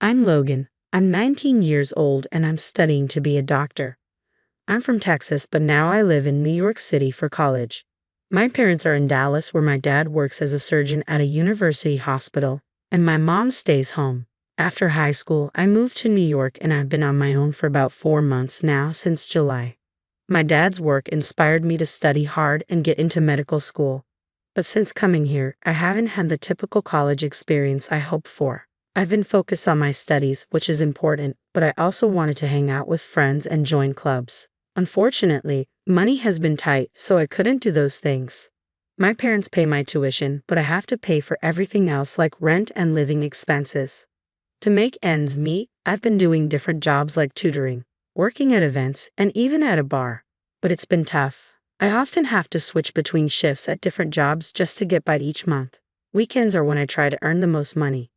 I'm Logan. I'm 19 years old and I'm studying to be a doctor. I'm from Texas, but now I live in New York City for college. My parents are in Dallas, where my dad works as a surgeon at a university hospital, and my mom stays home. After high school, I moved to New York and I've been on my own for about 4 months now, since July. My dad's work inspired me to study hard and get into medical school. But since coming here, I haven't had the typical college experience I hoped for. I've been focused on my studies, which is important, but I also wanted to hang out with friends and join clubs. Unfortunately, money has been tight, so I couldn't do those things. My parents pay my tuition, but I have to pay for everything else like rent and living expenses. To make ends meet, I've been doing different jobs like tutoring, working at events, and even at a bar. But it's been tough. I often have to switch between shifts at different jobs just to get by each month. Weekends are when I try to earn the most money.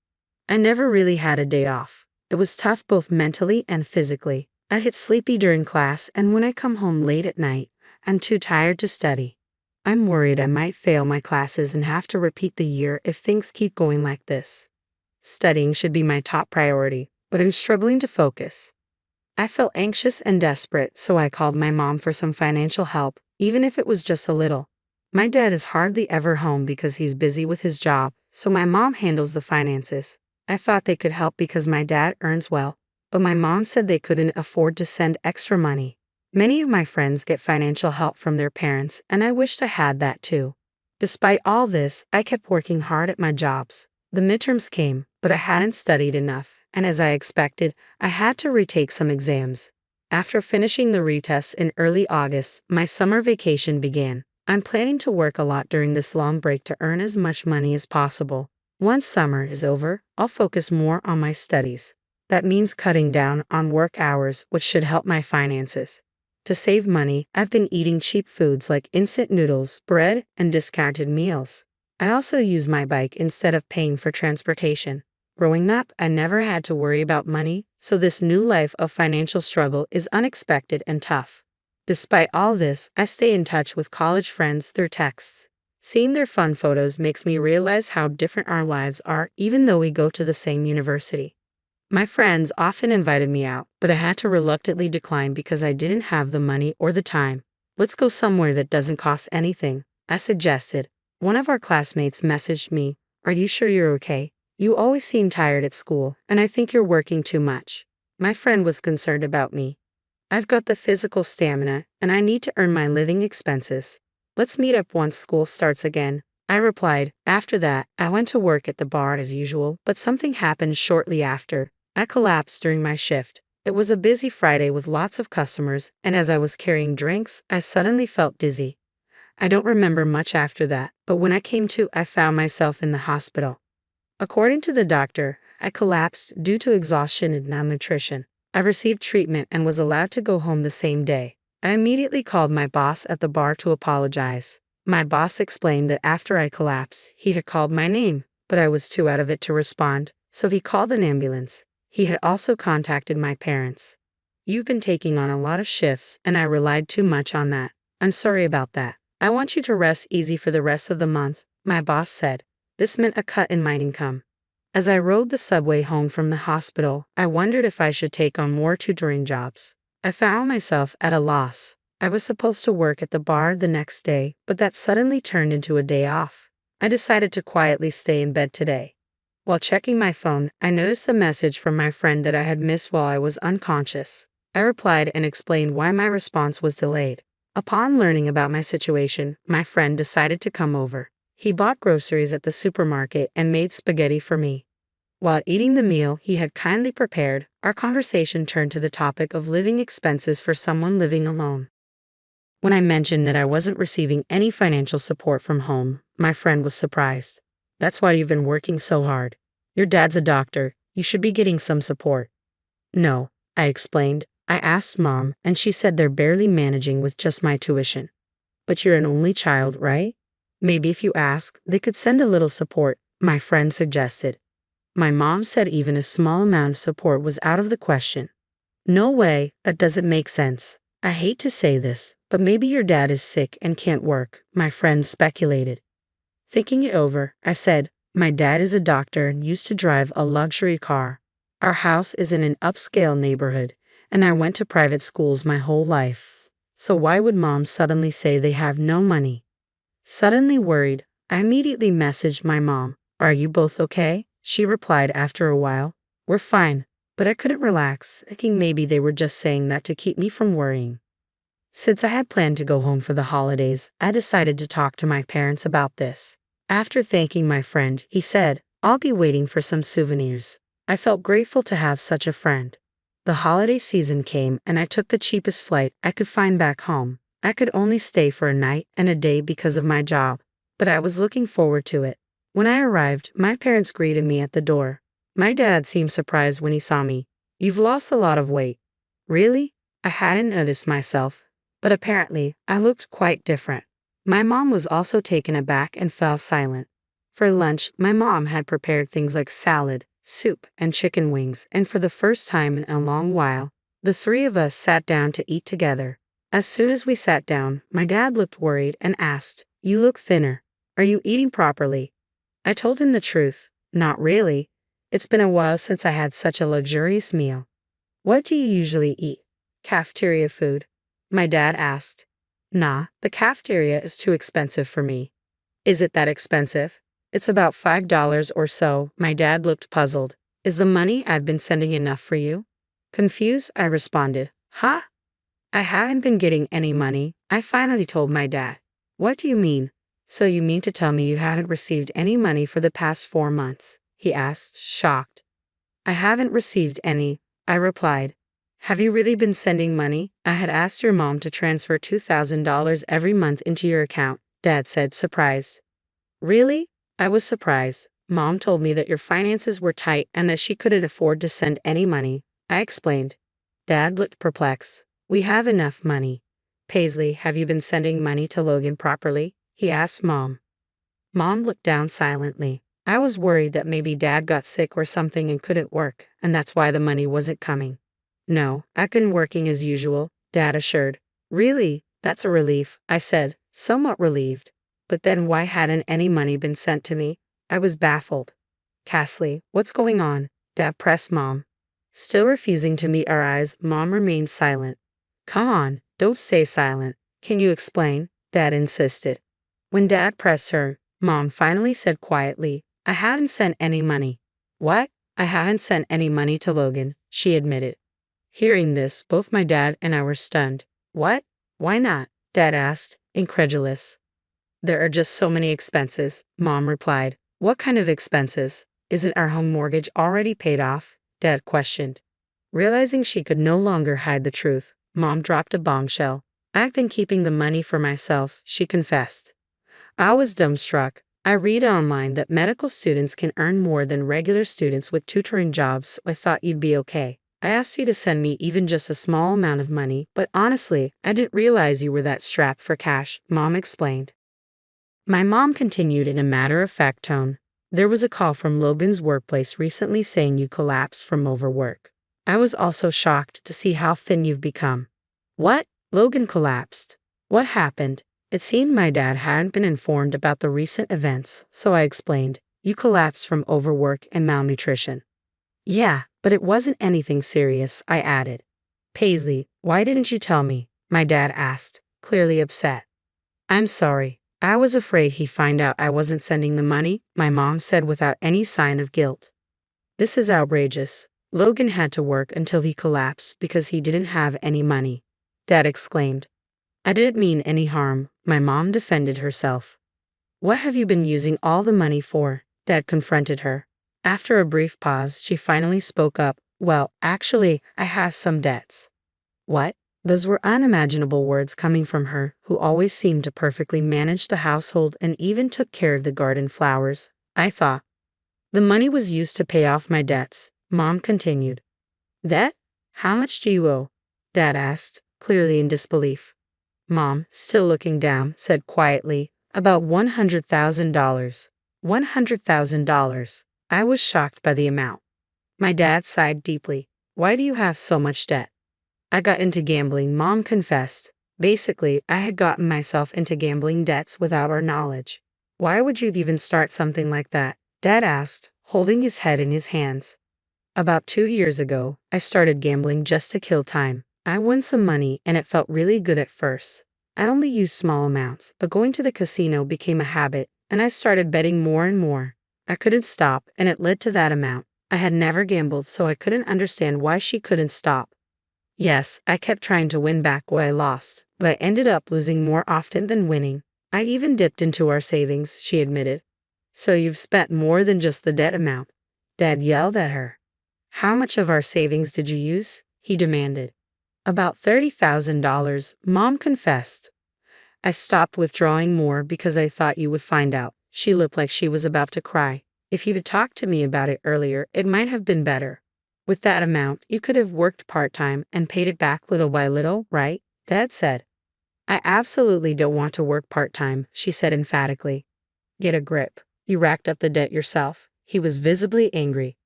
I never really had a day off. It was tough both mentally and physically. I get sleepy during class, and when I come home late at night, I'm too tired to study. I'm worried I might fail my classes and have to repeat the year if things keep going like this. Studying should be my top priority, but I'm struggling to focus. I felt anxious and desperate, so I called my mom for some financial help, even if it was just a little. My dad is hardly ever home because he's busy with his job, so my mom handles the finances. I thought they could help because my dad earns well, but my mom said they couldn't afford to send extra money. Many of my friends get financial help from their parents, and I wished I had that too. Despite all this, I kept working hard at my jobs. The midterms came, but I hadn't studied enough, and as I expected, I had to retake some exams. After finishing the retests in early August, my summer vacation began. I'm planning to work a lot during this long break to earn as much money as possible. Once summer is over, I'll focus more on my studies. That means cutting down on work hours, which should help my finances. To save money, I've been eating cheap foods like instant noodles, bread, and discounted meals. I also use my bike instead of paying for transportation. Growing up, I never had to worry about money, so this new life of financial struggle is unexpected and tough. Despite all this, I stay in touch with college friends through texts. Seeing their fun photos makes me realize how different our lives are, even though we go to the same university. My friends often invited me out, but I had to reluctantly decline because I didn't have the money or the time. Let's go somewhere that doesn't cost anything, I suggested. One of our classmates messaged me, "Are you sure you're okay? You always seem tired at school, and I think you're working too much." My friend was concerned about me. I've got the physical stamina, and I need to earn my living expenses. Let's meet up once school starts again, I replied. After that, I went to work at the bar as usual, but something happened shortly after. I collapsed during my shift. It was a busy Friday with lots of customers, and as I was carrying drinks, I suddenly felt dizzy. I don't remember much after that, but when I came to, I found myself in the hospital. According to the doctor, I collapsed due to exhaustion and malnutrition. I received treatment and was allowed to go home the same day. I immediately called my boss at the bar to apologize. My boss explained that after I collapsed, he had called my name, but I was too out of it to respond, so he called an ambulance. He had also contacted my parents. "You've been taking on a lot of shifts, and I relied too much on that. I'm sorry about that. I want you to rest easy for the rest of the month," my boss said. This meant a cut in my income. As I rode the subway home from the hospital, I wondered if I should take on more tutoring jobs. I found myself at a loss. I was supposed to work at the bar the next day, but that suddenly turned into a day off. I decided to quietly stay in bed today. While checking my phone, I noticed a message from my friend that I had missed while I was unconscious. I replied and explained why my response was delayed. Upon learning about my situation, my friend decided to come over. He bought groceries at the supermarket and made spaghetti for me. While eating the meal he had kindly prepared, our conversation turned to the topic of living expenses for someone living alone. When I mentioned that I wasn't receiving any financial support from home, my friend was surprised. "That's why you've been working so hard. Your dad's a doctor. You should be getting some support." "No," I explained. "I asked Mom, and she said they're barely managing with just my tuition." "But you're an only child, right? Maybe if you ask, they could send a little support," my friend suggested. My mom said even a small amount of support was out of the question. "No way, that doesn't make sense. I hate to say this, but maybe your dad is sick and can't work," my friend speculated. Thinking it over, I said, "My dad is a doctor and used to drive a luxury car. Our house is in an upscale neighborhood, and I went to private schools my whole life. So why would mom suddenly say they have no money? Suddenly worried, I immediately messaged my mom. Are you both okay? She replied after a while. We're fine, but I couldn't relax, thinking maybe they were just saying that to keep me from worrying. Since I had planned to go home for the holidays, I decided to talk to my parents about this. After thanking my friend, he said, I'll be waiting for some souvenirs. I felt grateful to have such a friend. The holiday season came and I took the cheapest flight I could find back home. I could only stay for a night and a day because of my job, but I was looking forward to it. When I arrived, my parents greeted me at the door. My dad seemed surprised when he saw me. You've lost a lot of weight. Really? I hadn't noticed myself, but apparently I looked quite different. My mom was also taken aback and fell silent. For lunch, my mom had prepared things like salad, soup, and chicken wings, and for the first time in a long while, the three of us sat down to eat together. As soon as we sat down, my dad looked worried and asked, You look thinner. Are you eating properly? I told him the truth. Not really. It's been a while since I had such a luxurious meal. What do you usually eat? Cafeteria food? My dad asked. Nah, the cafeteria is too expensive for me. Is it that expensive? It's about $5 or so. My dad looked puzzled. Is the money I've been sending enough for you? Confused, I responded. Huh? I haven't been getting any money. I finally told my dad. What do you mean? So you mean to tell me you haven't received any money for the past 4 months? He asked, shocked. I haven't received any, I replied. Have you really been sending money? I had asked your mom to transfer $2,000 every month into your account, Dad said, surprised. Really? I was surprised. Mom told me that your finances were tight and that she couldn't afford to send any money. I explained. Dad looked perplexed. We have enough money. Paisley, have you been sending money to Logan properly? He asked Mom. Mom looked down silently. I was worried that maybe Dad got sick or something and couldn't work, and that's why the money wasn't coming. No, I've been working as usual, Dad assured. Really? That's a relief, I said, somewhat relieved. But then why hadn't any money been sent to me? I was baffled. Cassie, what's going on? Dad pressed Mom. Still refusing to meet our eyes, Mom remained silent. Come on, don't stay silent. Can you explain? Dad insisted. When Dad pressed her, Mom finally said quietly, I haven't sent any money. What? I haven't sent any money to Logan, she admitted. Hearing this, both my dad and I were stunned. What? Why not? Dad asked, incredulous. There are just so many expenses, Mom replied. What kind of expenses? Isn't our home mortgage already paid off? Dad questioned. Realizing she could no longer hide the truth, Mom dropped a bombshell. I've been keeping the money for myself, she confessed. I was dumbstruck. I read online that medical students can earn more than regular students with tutoring jobs, so I thought you'd be okay. I asked you to send me even just a small amount of money, but honestly, I didn't realize you were that strapped for cash, Mom explained. My mom continued in a matter-of-fact tone. There was a call from Logan's workplace recently saying you collapsed from overwork. I was also shocked to see how thin you've become. What? Logan collapsed. What happened? It seemed my dad hadn't been informed about the recent events, so I explained. You collapsed from overwork and malnutrition. Yeah, but it wasn't anything serious, I added. Paisley, why didn't you tell me? My dad asked, clearly upset. I'm sorry. I was afraid he'd find out I wasn't sending the money, my mom said without any sign of guilt. This is outrageous. Logan had to work until he collapsed because he didn't have any money, Dad exclaimed. I didn't mean any harm, my mom defended herself. What have you been using all the money for? Dad confronted her. After a brief pause, she finally spoke up. Well, actually, I have some debts. What? Those were unimaginable words coming from her, who always seemed to perfectly manage the household and even took care of the garden flowers, I thought. The money was used to pay off my debts, Mom continued. Debt? How much do you owe? Dad asked, clearly in disbelief. Mom, still looking down, said quietly, about $100,000. $100,000. I was shocked by the amount. My dad sighed deeply. Why do you have so much debt? I got into gambling, Mom confessed. Basically, I had gotten myself into gambling debts without our knowledge. Why would you even start something like that? Dad asked, holding his head in his hands. About 2 years ago, I started gambling just to kill time. I won some money and it felt really good at first. I only used small amounts, but going to the casino became a habit, and I started betting more and more. I couldn't stop, and it led to that amount. I had never gambled, so I couldn't understand why she couldn't stop. Yes, I kept trying to win back what I lost, but I ended up losing more often than winning. I even dipped into our savings, she admitted. So you've spent more than just the debt amount? Dad yelled at her. How much of our savings did you use? He demanded. About $30,000, Mom confessed. I stopped withdrawing more because I thought you would find out. She looked like she was about to cry. If you had talked to me about it earlier, it might have been better. With that amount, you could have worked part-time and paid it back little by little, right? Dad said. I absolutely don't want to work part-time, she said emphatically. Get a grip. You racked up the debt yourself. He was visibly angry.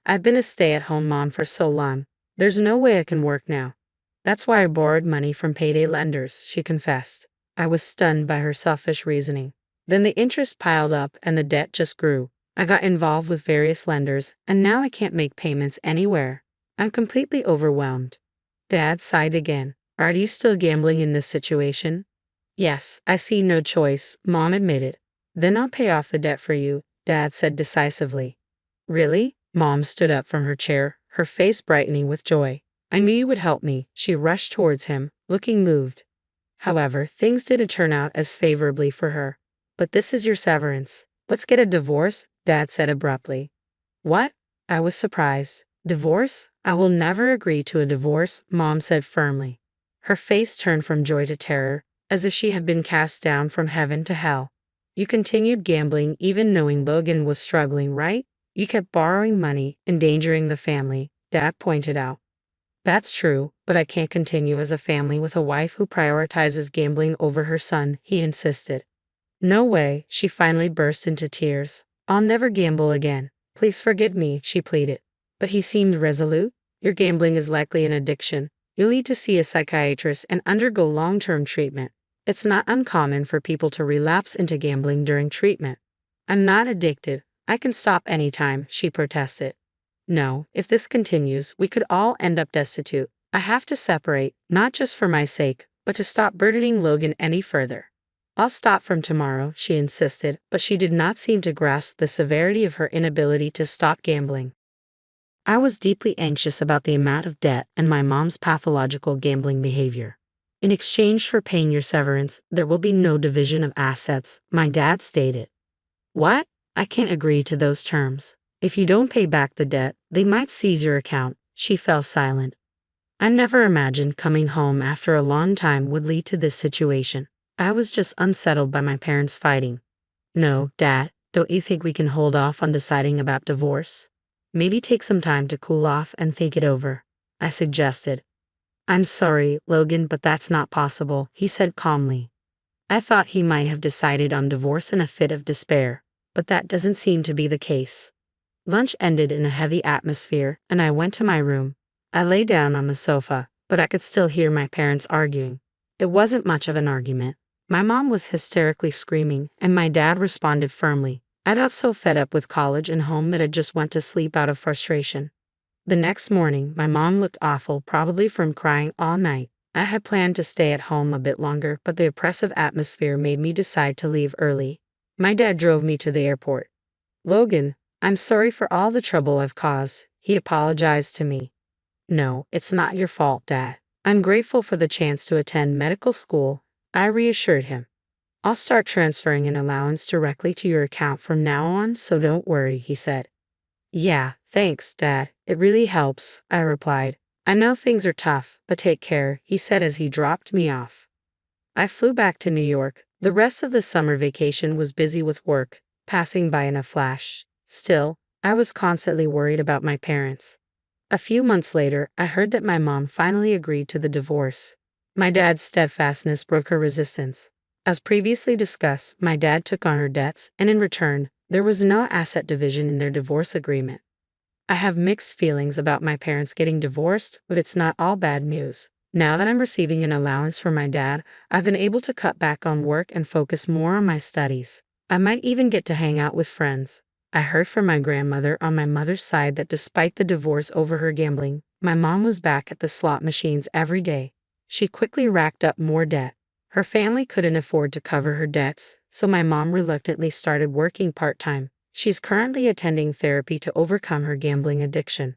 I've been a stay-at-home mom for so long. There's no way I can work now. That's why I borrowed money from payday lenders, she confessed. I was stunned by her selfish reasoning. Then the interest piled up and the debt just grew. I got involved with various lenders, and now I can't make payments anywhere. I'm completely overwhelmed. Dad sighed again. Are you still gambling in this situation? Yes, I see no choice, Mom admitted. Then I'll pay off the debt for you, Dad said decisively. Really? Mom stood up from her chair, her face brightening with joy. I knew you would help me. She rushed towards him, looking moved. However, things didn't turn out as favorably for her. But this is your severance. Let's get a divorce, Dad said abruptly. What? I was surprised. Divorce? I will never agree to a divorce, Mom said firmly. Her face turned from joy to terror, as if she had been cast down from heaven to hell. You continued gambling even knowing Logan was struggling, right? You kept borrowing money, endangering the family, Dad pointed out. That's true, but I can't continue as a family with a wife who prioritizes gambling over her son, he insisted. No way, she finally burst into tears. I'll never gamble again. Please forgive me, she pleaded. But he seemed resolute. Your gambling is likely an addiction. You'll need to see a psychiatrist and undergo long-term treatment. It's not uncommon for people to relapse into gambling during treatment. I'm not addicted. I can stop anytime, she protested. No, if this continues, we could all end up destitute. I have to separate, not just for my sake, but to stop burdening Logan any further. I'll stop from tomorrow, she insisted, but she did not seem to grasp the severity of her inability to stop gambling. I was deeply anxious about the amount of debt and my mom's pathological gambling behavior. In exchange for paying your severance, there will be no division of assets, my dad stated. What? I can't agree to those terms. If you don't pay back the debt, they might seize your account. She fell silent. I never imagined coming home after a long time would lead to this situation. I was just unsettled by my parents fighting. No, Dad, don't you think we can hold off on deciding about divorce? Maybe take some time to cool off and think it over, I suggested. I'm sorry, Logan, but that's not possible, he said calmly. I thought he might have decided on divorce in a fit of despair, but that doesn't seem to be the case. Lunch ended in a heavy atmosphere, and I went to my room. I lay down on the sofa, but I could still hear my parents arguing. It wasn't much of an argument. My mom was hysterically screaming, and my dad responded firmly. I got so fed up with college and home that I just went to sleep out of frustration. The next morning, my mom looked awful, probably from crying all night. I had planned to stay at home a bit longer, but the oppressive atmosphere made me decide to leave early. My dad drove me to the airport. Logan, I'm sorry for all the trouble I've caused, he apologized to me. No, it's not your fault, Dad. I'm grateful for the chance to attend medical school, I reassured him. I'll start transferring an allowance directly to your account from now on, so don't worry, he said. Yeah, thanks, Dad. It really helps, I replied. I know things are tough, but take care, he said as he dropped me off. I flew back to New York. The rest of the summer vacation was busy with work, passing by in a flash. Still, I was constantly worried about my parents. A few months later, I heard that my mom finally agreed to the divorce. My dad's steadfastness broke her resistance. As previously discussed, my dad took on her debts, and in return, there was no asset division in their divorce agreement. I have mixed feelings about my parents getting divorced, but it's not all bad news. Now that I'm receiving an allowance from my dad, I've been able to cut back on work and focus more on my studies. I might even get to hang out with friends. I heard from my grandmother on my mother's side that despite the divorce over her gambling, my mom was back at the slot machines every day. She quickly racked up more debt. Her family couldn't afford to cover her debts, so my mom reluctantly started working part-time. She's currently attending therapy to overcome her gambling addiction.